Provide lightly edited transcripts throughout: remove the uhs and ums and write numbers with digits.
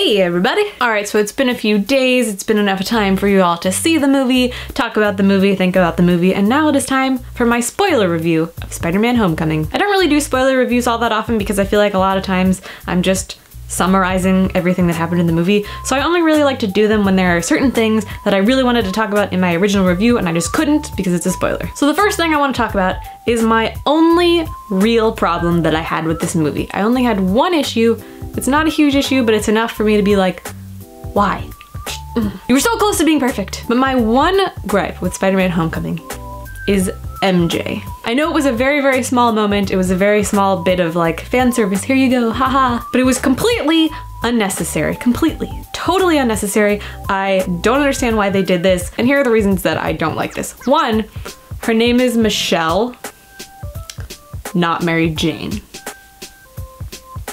Hey everybody! Alright, so it's been a few days, it's been enough time for you all to see the movie, talk about the movie, think about the movie, and now it is time for my spoiler review of Spider-Man Homecoming. I don't really do spoiler reviews all that often because I feel like a lot of times I'm just summarizing everything that happened in the movie, so I only really like to do them when there are certain things that I really wanted to talk about in my original review and I just couldn't because it's a spoiler. So the first thing I want to talk about is my only real problem that I had with this movie. I only had one issue. It's not a huge issue, but it's enough for me to be like, why? You were so close to being perfect. But my one gripe with Spider-Man Homecoming is MJ. I know it was a very, very small moment. It was a very small bit of like fan service. Here you go, haha. But it was completely unnecessary. Completely. Totally unnecessary. I don't understand why they did this. And here are the reasons that I don't like this. One, her name is Michelle, not Mary Jane.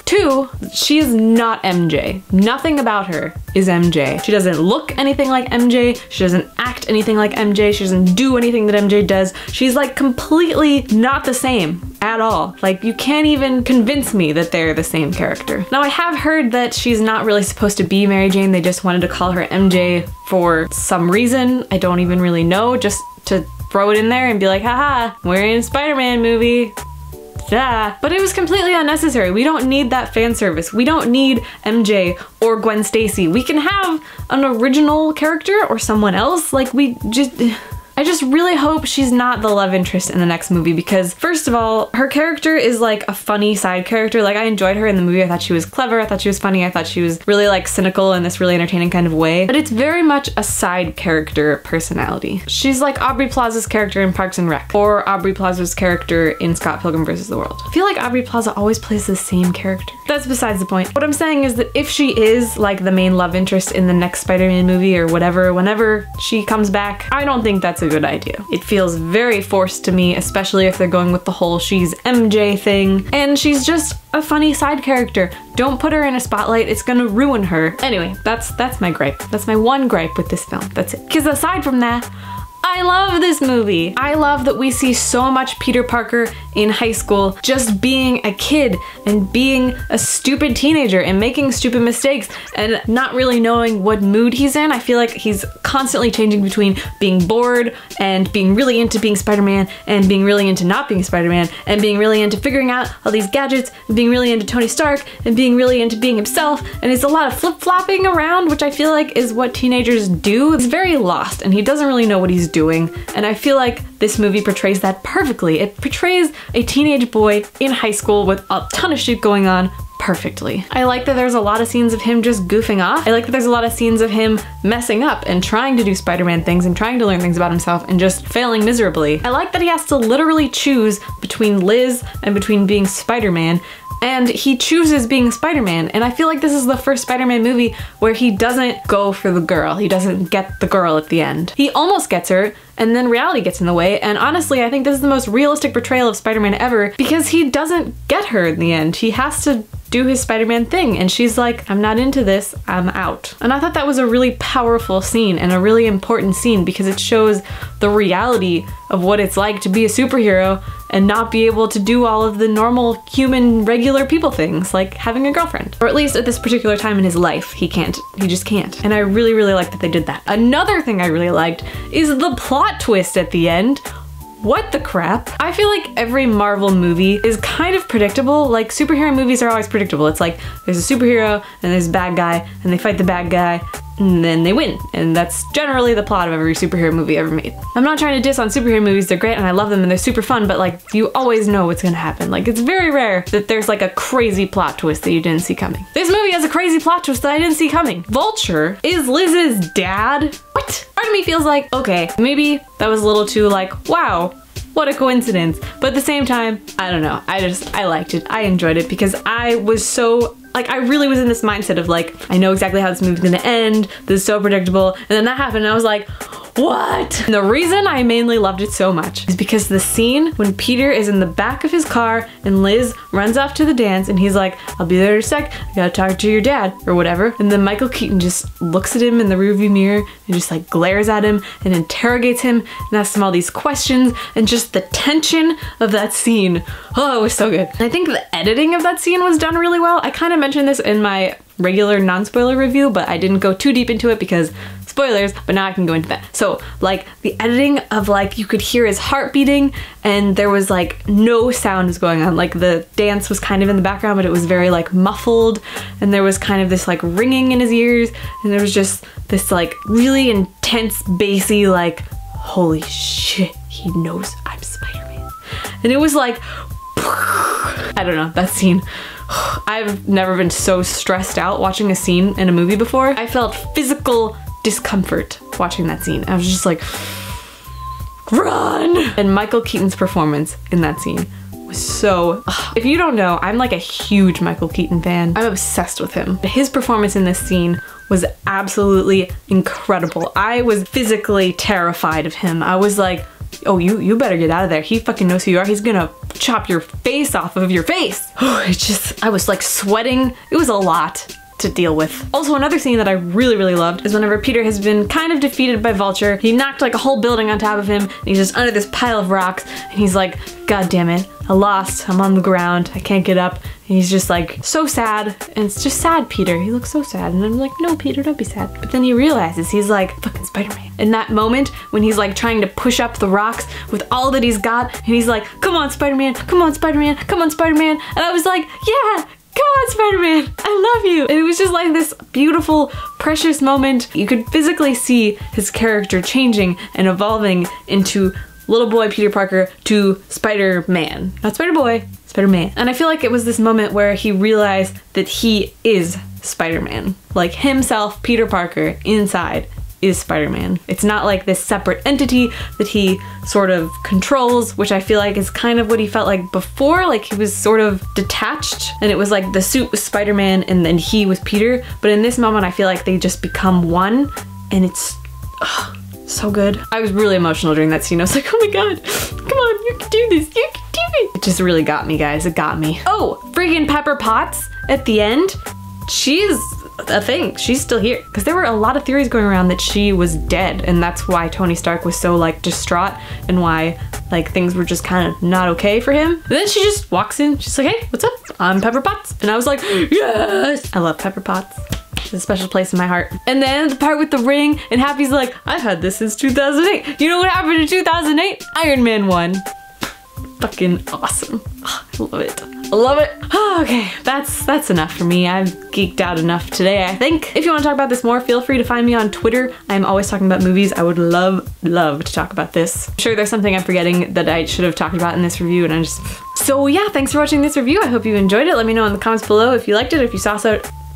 Two, she is not MJ. Nothing about her is MJ. She doesn't look anything like MJ. She doesn't act anything like MJ. She doesn't do anything that MJ does. She's like completely not the same at all. Like you can't even convince me that they're the same character. Now I have heard that she's not really supposed to be Mary Jane. They just wanted to call her MJ for some reason. I don't even really know, just to throw it in there and be like, haha, we're in a Spider-Man movie. Yeah. But it was completely unnecessary. We don't need that fan service. We don't need MJ or Gwen Stacy. We can have an original character or someone else. Like I just really hope she's not the love interest in the next movie because first of all, her character is like a funny side character. Like I enjoyed her in the movie. I thought she was clever. I thought she was funny. I thought she was really like cynical in this really entertaining kind of way. But it's very much a side character personality. She's like Aubrey Plaza's character in Parks and Rec or Aubrey Plaza's character in Scott Pilgrim vs. the World. I feel like Aubrey Plaza always plays the same character. That's besides the point. What I'm saying is that if she is like the main love interest in the next Spider-Man movie or whatever, whenever she comes back, I don't think that's a good idea. It feels very forced to me, especially if they're going with the whole she's MJ thing. And she's just a funny side character. Don't put her in a spotlight, it's gonna ruin her. Anyway, that's my gripe. That's my one gripe with this film. That's it. Because aside from that, I love this movie. I love that we see so much Peter Parker in high school just being a kid and being a stupid teenager and making stupid mistakes and not really knowing what mood he's in. I feel like he's constantly changing between being bored and being really into being Spider-Man and being really into not being Spider-Man and being really into figuring out all these gadgets and being really into Tony Stark and being really into being himself. And it's a lot of flip-flopping around, which I feel like is what teenagers do. It's very lost and he doesn't really know what he's doing. And I feel like this movie portrays that perfectly. It portrays a teenage boy in high school with a ton of shit going on perfectly. I like that there's a lot of scenes of him just goofing off. I like that there's a lot of scenes of him messing up and trying to do Spider-Man things and trying to learn things about himself and just failing miserably. I like that he has to literally choose between Liz and between being Spider-Man, and he chooses being Spider-Man, and I feel like this is the first Spider-Man movie where he doesn't go for the girl. He doesn't get the girl at the end. He almost gets her, and then reality gets in the way, and honestly, I think this is the most realistic portrayal of Spider-Man ever because he doesn't get her in the end. He has to do his Spider-Man thing, and she's like, I'm not into this, I'm out. And I thought that was a really powerful scene and a really important scene because it shows the reality of what it's like to be a superhero and not be able to do all of the normal human regular people things like having a girlfriend. Or at least at this particular time in his life, he just can't. And I really, really like that they did that. Another thing I really liked is the plot twist at the end. What the crap? I feel like every Marvel movie is kind of predictable. Like superhero movies are always predictable. It's like there's a superhero and there's a bad guy and they fight the bad guy and then they win. And that's generally the plot of every superhero movie ever made. I'm not trying to diss on superhero movies. They're great and I love them and they're super fun, but like you always know what's gonna happen. Like it's very rare that there's like a crazy plot twist that you didn't see coming. This movie has a crazy plot twist that I didn't see coming. Vulture is Liz's dad. What? Part of me feels like, okay, maybe that was a little too like, wow, what a coincidence. But at the same time, I don't know. I liked it. I enjoyed it because I was so, like, I really was in this mindset of like, I know exactly how this movie's gonna end. This is so predictable. And then that happened and I was like, what? And the reason I mainly loved it so much is because the scene when Peter is in the back of his car and Liz runs off to the dance and he's like, I'll be there in a sec, I gotta talk to your dad or whatever. And then Michael Keaton just looks at him in the rearview mirror and just like glares at him and interrogates him and asks him all these questions, and just the tension of that scene. Oh, it was so good. And I think the editing of that scene was done really well. I kind of mentioned this in my regular non-spoiler review, but I didn't go too deep into it because spoilers, but now I can go into that. So like the editing of like, you could hear his heart beating and there was like no sounds going on. Like the dance was kind of in the background, but it was very like muffled, and there was kind of this like ringing in his ears, and there was just this like really intense bassy like, holy shit, he knows I'm Spider-Man. And it was like, I don't know, that scene. I've never been so stressed out watching a scene in a movie before. I felt physical discomfort watching that scene. I was just like, run! And Michael Keaton's performance in that scene was so, if you don't know, I'm like a huge Michael Keaton fan. I'm obsessed with him. His performance in this scene was absolutely incredible. I was physically terrified of him. I was like, oh, you better get out of there. He fucking knows who you are. He's gonna chop your face off of your face. I was like sweating. It was a lot to deal with. Also, another scene that I really, really loved is whenever Peter has been kind of defeated by Vulture. He knocked like a whole building on top of him, and he's just under this pile of rocks, and he's like, God damn it, I lost, I'm on the ground, I can't get up. And he's just like so sad, and it's just sad Peter. He looks so sad, and I'm like, no Peter, don't be sad. But then he realizes he's like fucking Spider-Man. In that moment when he's like trying to push up the rocks with all that he's got, and he's like, come on Spider-Man, come on Spider-Man, come on Spider-Man. And I was like, yeah, come on Spider-Man, I love you. And it was just like this beautiful, precious moment. You could physically see his character changing and evolving into little boy Peter Parker to Spider-Man. Not Spider-Boy, Spider-Man. And I feel like it was this moment where he realized that he is Spider-Man. Like himself, Peter Parker, inside is Spider-Man. It's not like this separate entity that he sort of controls, which I feel like is kind of what he felt like before. Like he was sort of detached, and it was like the suit was Spider-Man and then he was Peter. But in this moment, I feel like they just become one, and it's so good. I was really emotional during that scene. I was like, oh my God, come on, you can do this, you can do it. It just really got me, guys, it got me. Oh, freaking Pepper Potts at the end, she's a thing. She's still here. Because there were a lot of theories going around that she was dead, and that's why Tony Stark was so like distraught, and why like things were just kind of not okay for him. And then she just walks in, she's like, hey, what's up? I'm Pepper Potts. And I was like, yes! I love Pepper Potts. It's a special place in my heart. And then the part with the ring, and Happy's like, I've had this since 2008. You know what happened in 2008? Iron Man 1. Fucking awesome. I love it. I love it. Okay, that's enough for me. I've geeked out enough today, I think. If you want to talk about this more, feel free to find me on Twitter. I'm always talking about movies. I would love to talk about this. I'm sure there's something I'm forgetting that I should have talked about in this review, and I just... So yeah, thanks for watching this review. I hope you enjoyed it. Let me know in the comments below if you liked it, if you saw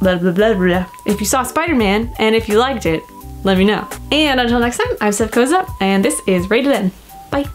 if you saw Spider-Man, and if you liked it, let me know. And until next time, I'm Steph Koza, and this is Rated N. Bye.